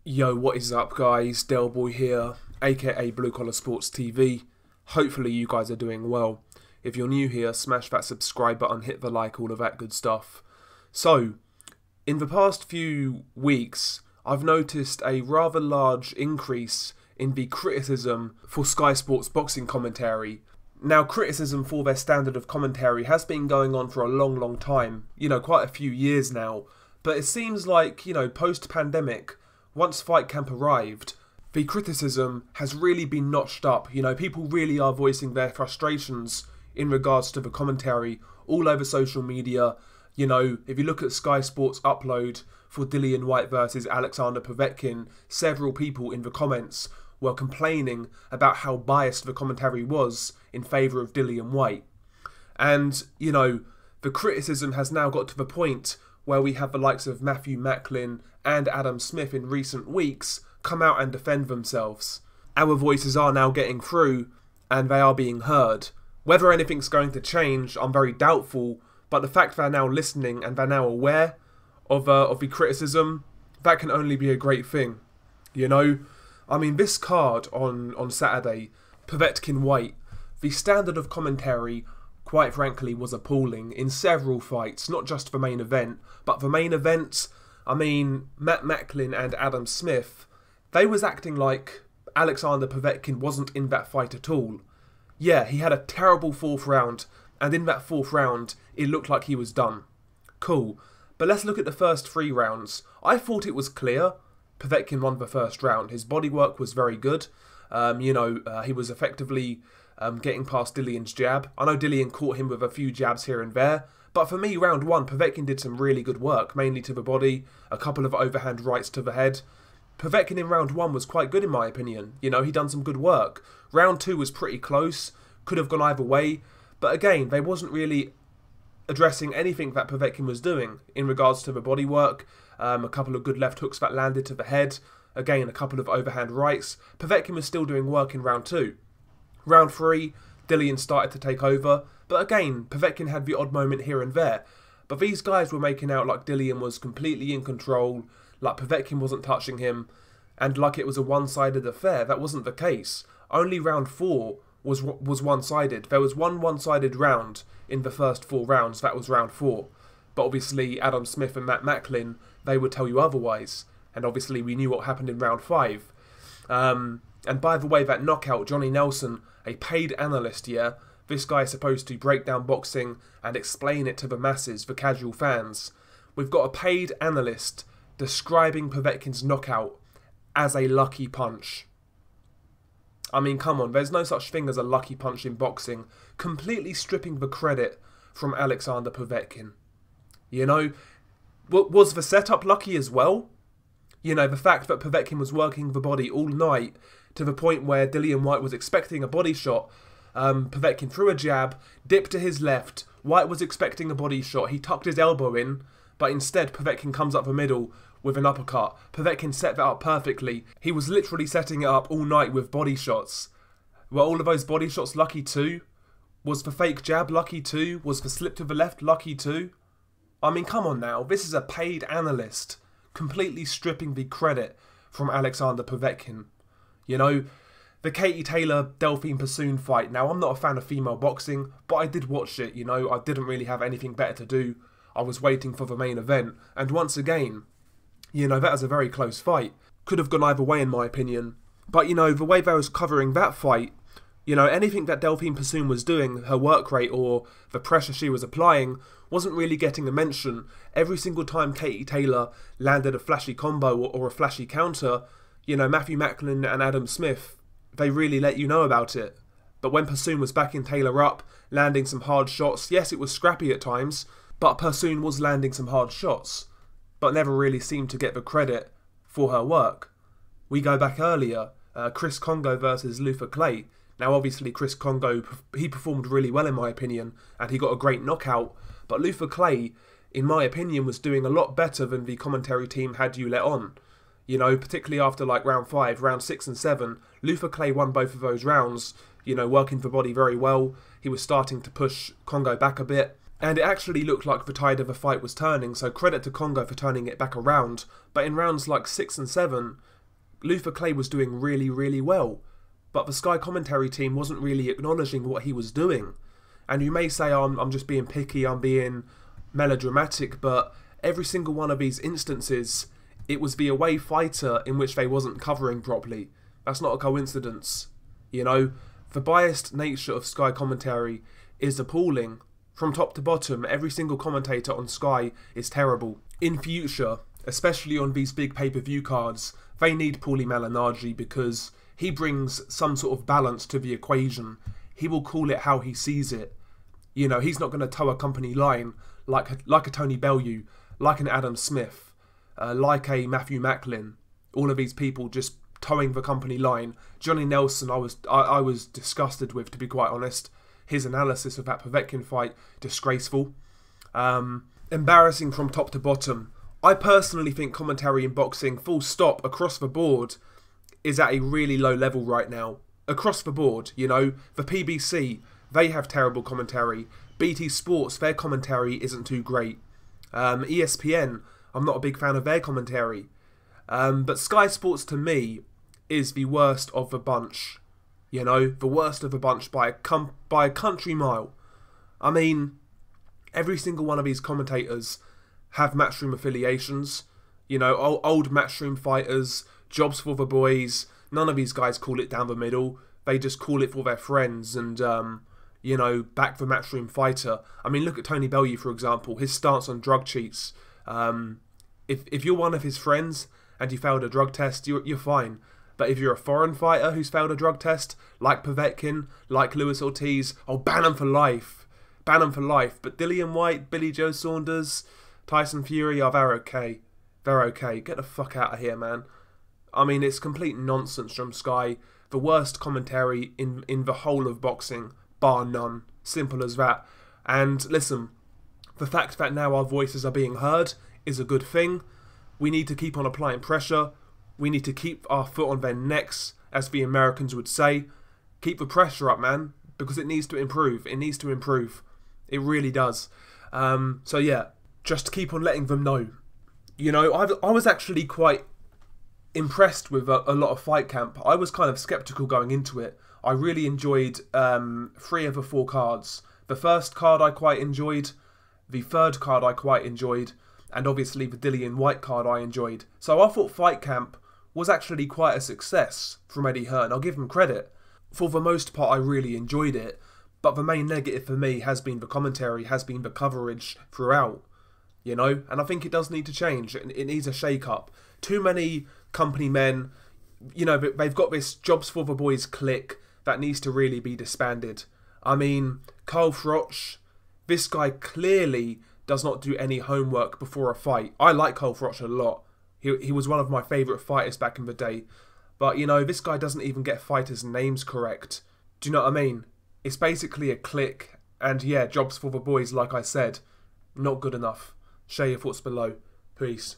Yo, what is up guys, Delboy here, aka Blue Collar Sports TV. Hopefully you guys are doing well. If you're new here, smash that subscribe button, hit the like, all of that good stuff. So, in the past few weeks, I've noticed a rather large increase in the criticism for Sky Sports boxing commentary. Now, criticism for their standard of commentary has been going on for a long time, quite a few years now. But it seems like, post-pandemic, once Fight Camp arrived, the criticism has really been notched up. People really are voicing their frustrations in regards to the commentary all over social media. If you look at Sky Sports upload for Whyte versus Alexander Povetkin, several people in the comments were complaining about how biased the commentary was in favour of Whyte. And, the criticism has now got to the point where we have the likes of Matthew Macklin and Adam Smith in recent weeks come out and defend themselves. Our voices are now getting through and they are being heard. Whether anything's going to change, I'm very doubtful, but the fact they're now listening and they're now aware of the criticism, that can only be a great thing. This card on Saturday, Povetkin-Whyte, the standard of commentary, quite frankly, was appalling in several fights, not just the main event, but the main event, Matt Macklin and Adam Smith, they was acting like Alexander Povetkin wasn't in that fight at all. Yeah, he had a terrible fourth round, and in that fourth round, it looked like he was done. Cool, but let's look at the first 3 rounds. I thought it was clear. Povetkin won the first round. His bodywork was very good. He was effectively getting past Dillion's jab. I know Dillion caught him with a few jabs here and there, but for me, round 1, Povetkin did some really good work, mainly to the body, a couple of overhand rights to the head. Povetkin in round 1 was quite good in my opinion. He done some good work. Round 2 was pretty close, could have gone either way, but again, they wasn't really addressing anything that Povetkin was doing in regards to the bodywork. A couple of good left hooks that landed to the head, again, a couple of overhand rights. Povetkin was still doing work in round 2. Round 3, Dillion started to take over, but again, Povetkin had the odd moment here and there. But these guys were making out like Dillion was completely in control, like Povetkin wasn't touching him, and like it was a one-sided affair. That wasn't the case. Only round 4 was one-sided. There was one one-sided round in the first 4 rounds, that was round 4. But obviously, Adam Smith and Matt Macklin, they would tell you otherwise. And obviously, we knew what happened in round 5. And by the way, that knockout, Johnny Nelson, a paid analyst, this guy is supposed to break down boxing and explain it to the masses, the casual fans. We've got a paid analyst describing Povetkin's knockout as a lucky punch. Come on, there's no such thing as a lucky punch in boxing, completely stripping the credit from Alexander Povetkin. Was the setup lucky as well? The fact that Povetkin was working the body all night to the point where Whyte was expecting a body shot. Povetkin threw a jab, dipped to his left. Whyte was expecting a body shot. He tucked his elbow in, but instead Povetkin comes up the middle with an uppercut. Povetkin set that up perfectly. He was literally setting it up all night with body shots. Were all of those body shots lucky too? Was the fake jab lucky too? Was the slip to the left lucky too? Come on now. This is a paid analyst completely stripping the credit from Alexander Povetkin. The Katie Taylor-Delphine Persoon fight. Now, I'm not a fan of female boxing, but I did watch it, I didn't really have anything better to do. I was waiting for the main event. And once again, that was a very close fight. Could have gone either way in my opinion. But, the way they was covering that fight, anything that Delphine Persoon was doing, her work rate or the pressure she was applying, wasn't really getting a mention. Every single time Katie Taylor landed a flashy combo or a flashy counter, Matthew Macklin and Adam Smith, they really let you know about it. But when Persoon was backing Taylor up, landing some hard shots, yes, it was scrappy at times, but Persoon was landing some hard shots, but never really seemed to get the credit for her work. We go back earlier, Chris Kongo versus Luther Clay. Now obviously Chris Kongo, he performed really well in my opinion, and he got a great knockout, but Luther Clay, in my opinion, was doing a lot better than the commentary team had you let on. Particularly after like round 5, round 6 and 7, Luther Clay won both of those rounds, working the body very well. He was starting to push Kongo back a bit. And it actually looked like the tide of the fight was turning, so credit to Congo for turning it back around. But in rounds like 6 and 7, Luther Clay was doing really, really well. But the Sky commentary team wasn't really acknowledging what he was doing. And you may say, oh, I'm just being picky, I'm being melodramatic, but every single one of these instances, it was the away fighter in which they wasn't covering properly. That's not a coincidence. You know, the biased nature of Sky commentary is appalling. From top to bottom, every single commentator on Sky is terrible. In future, especially on these big pay-per-view cards, they need Paulie Malignaggi because he brings some sort of balance to the equation. He will call it how he sees it. You know, he's not going to toe a company line like a Tony Bellew, like an Adam Smith, like a Matthew Macklin. All of these people just towing the company line. Johnny Nelson, I was disgusted with, to be quite honest. His analysis of that Povetkin fight, disgraceful. Embarrassing from top to bottom. I personally think commentary in boxing, full stop, across the board, is at a really low level right now. Across the board, you know. The PBC, they have terrible commentary. BT Sports, their commentary isn't too great. ESPN, I'm not a big fan of their commentary. But Sky Sports, to me, is the worst of the bunch. You know, the worst of the bunch by a country mile. I mean, every single one of these commentators have Matchroom affiliations. You know, old Matchroom fighters, jobs for the boys. None of these guys call it down the middle. They just call it for their friends and, you know, back the Matchroom fighter. I mean, look at Tony Bellew, for example. His stance on drug cheats. If you're one of his friends and you failed a drug test, you're fine. But if you're a foreign fighter who's failed a drug test, like Povetkin, like Luis Ortiz, oh, ban them for life. Ban them for life. But Dillian Whyte, Billy Joe Saunders, Tyson Fury, oh, they're okay. They're okay. Get the fuck out of here, man. I mean, it's complete nonsense from Sky. The worst commentary in the whole of boxing, bar none. Simple as that. And listen, the fact that now our voices are being heard is a good thing. We need to keep on applying pressure. We need to keep our foot on their necks, as the Americans would say. Keep the pressure up, man, because it needs to improve. It needs to improve. It really does. So yeah, just keep on letting them know. You know, I was actually quite impressed with a lot of Fight Camp. I was kind of skeptical going into it. I really enjoyed 3 of the 4 cards. The first card I quite enjoyed. The third card I quite enjoyed. And obviously the Dillian Whyte card I enjoyed. So I thought Fight Camp was actually quite a success from Eddie Hearn. I'll give him credit. For the most part, I really enjoyed it. But the main negative for me has been the commentary, has been the coverage throughout. You know? And I think it does need to change. It needs a shake-up. Too many company men, you know, they've got this jobs for the boys clique that needs to really be disbanded. I mean, Carl Froch, this guy clearly does not do any homework before a fight. I like Carl Froch a lot. He was one of my favourite fighters back in the day. But, you know, this guy doesn't even get fighters' names correct. Do you know what I mean? It's basically a clique. And yeah, jobs for the boys, like I said. Not good enough. Share your thoughts below. Peace.